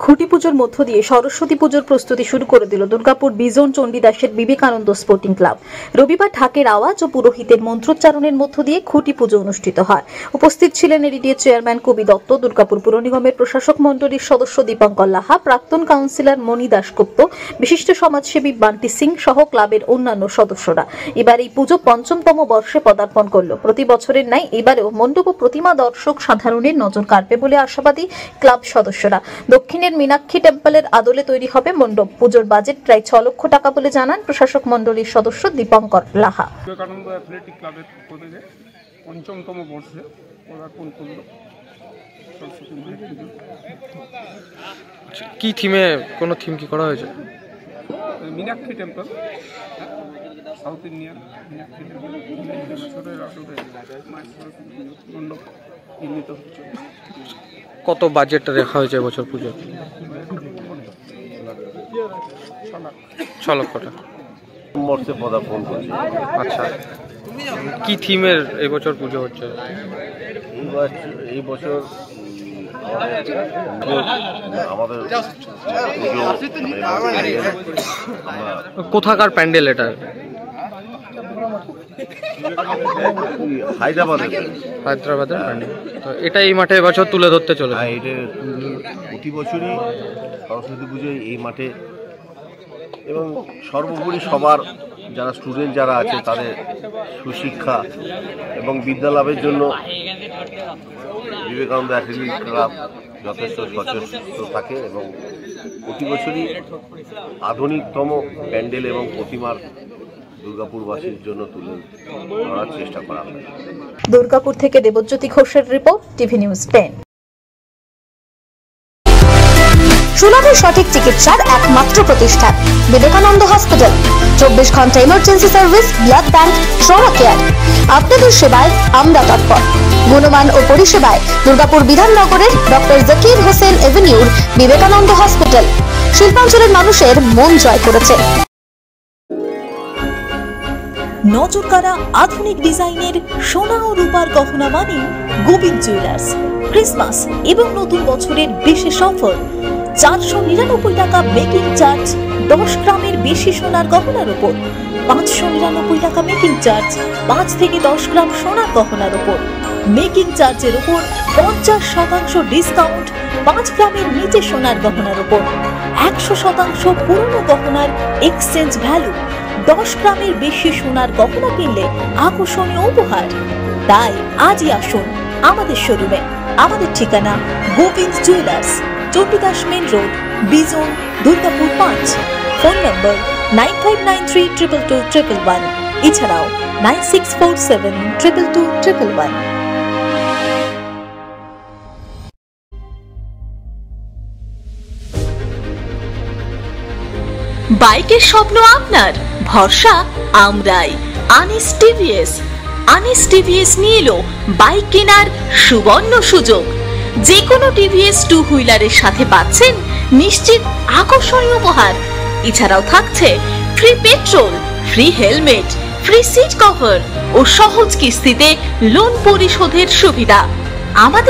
খুঁটি পুজোর মধ্য দিয়ে সরস্বতী পুজোর প্রস্তুতি শুরু করে দিল দুর্গাপুর বিজন চণ্ডীদাসের বিবেকানন্দ স্পোর্টিং ক্লাব। রবিবার ঢাকের আওয়াজ ও পুরোহিতের মন্ত্রোচ্চারণের মধ্য দিয়ে খুঁটি পুজো অনুষ্ঠিত হয়। উপস্থিত ছিলেন এডিডিএ চেয়ারম্যান কবি দত্ত, দুর্গাপুর পুর নিগমের প্রশাসক মণ্ডলীর সদস্য দীপঙ্কর লাহা, প্রাক্তন কাউন্সিলর মণি দাশগুপ্ত, বিশিষ্ট সমাজসেবী বান্টি সিং সহ ক্লাবের অন্যান্য সদস্যরা। এবার এই পুজো পঞ্চমতম বর্ষে পদার্পণ করল। প্রতি বছরের ন্যায় এবারেও মণ্ডপ ও প্রতিমা দর্শক সাধারণের নজর কাড়বে বলে আশাবাদী ক্লাব সদস্যরা। দক্ষিণের মীনাক্ষী টেম্পলের আদলে তৈরি হবে মণ্ডপ। পুজোর বাজেট প্রায় 6 লক্ষ টাকা বলে জানান প্রশাসক মণ্ডলীর সদস্য দীপঙ্কর লাহা। বিবেকানন্দ অ্যাথলেটিক ক্লাবের পক্ষ থেকে পঞ্চমতম বর্ষে পদার্পণ করল সরস্বতী মায়ের পুজো। কি থিমে, কোনো থিম কি করা হয়েছে? Meenakshi temple, south Indian Meenakshi temple বছরের আদলে মায়ের সরস্বতী মণ্ডপ নির্মিত হচ্ছে। কত বাজেটটা রাখা হয়েছে এবছর পুজো? 6 লক্ষ টাকা বর্ষে পদার্পণ করছে। আচ্ছা, কি থিমের এবছর পুজো হচ্ছে? এই বছর আমাদের কোথাকার প্যান্ডেল এটা? হায়দ্রাবাদের প্যান্ডেল। তো এটা এই মাঠে এবছর তুলে ধরতে চলে। হ্যাঁ, এটা প্রতি বছরই সরস্বতী পুজোয় এই মাঠে, এবং সর্বোপরি সবার যারা স্টুডেন্ট যারা আছে তাদের সুশিক্ষা এবং বিদ্যা লাভের জন্য বিবেকানন্দ অ্যাথলেটিক ক্লাব যথেষ্ট সচেষ্ট থাকে এবং প্রতি বছরই আধুনিকতম প্যান্ডেল এবং প্রতিমার দুর্গাপুরবাসীর জন্য তুলে ধরার চেষ্টা করা হয়। দুর্গাপুর থেকে দেবজ্যোতি ঘোষের রিপোর্ট, টিভি নিউজ 10। সুলভ সঠিক চিকিৎসার একমাত্র প্রতিষ্ঠান বিবেকানন্দ হসপিটাল। 24 ঘন্টা emergency service, blood bank, trauma care. আপনাদের সেবায় আমরা তৎপর। গুণমান ও পরিষেবায় দুর্গাপুর বিধাননগরের ডক্টর জাকির হোসেন এভিনিউর বিবেকানন্দ হসপিটাল শিল্পাঞ্চলের মানুষের মন জয় করেছে। নজরকাড়া আধুনিক ডিজাইনের সোনা ও রূপার গহনা মানে গোবিন্দ জুয়েলার্স। ক্রিসমাস এবং নতুন বছরের বিশেষ অফার, 499 টাকা মেকিং চার্জ 10 গ্রামের বেশি সোনার গহনার উপর, 599 টাকা মেকিং চার্জ 5 থেকে 10 গ্রাম সোনার গহনার উপর। মেকিং চার্জের উপর 50% ডিসকাউন্ট 5 গ্রামের নিচে সোনার গহনার উপর। 100% পুরনো গহনার এক্সচেঞ্জ ভ্যালু। 10 গ্রামের বেশি সোনার গহনা কিনলে আকর্ষণীয় উপহার। তাই আজই আসুন আমাদের শোরুমে। আমাদের ঠিকানা Gobinda jewellers, Chandidas main road, Bijan, Durgapur 5। Phone number 9593222111। এছাড়াও 9647222111। বাইকের স্বপ্ন আপনার, ভরসা আমরাই। আনিস টিভিএস। আনিস টিভিএস নিয়ে এলো বাইক কেনার সুবর্ণ সুযোগ। যে কোনো টিভিএস 2 হুইলারের সাথে পাচ্ছেন নিশ্চিত আকর্ষণীয় উপহার। এছাড়াও থাকছে free petrol, free helmet, free seat cover ও সহজ কিস্তিতে লোন পরিশোধের সুবিধা। আমাদের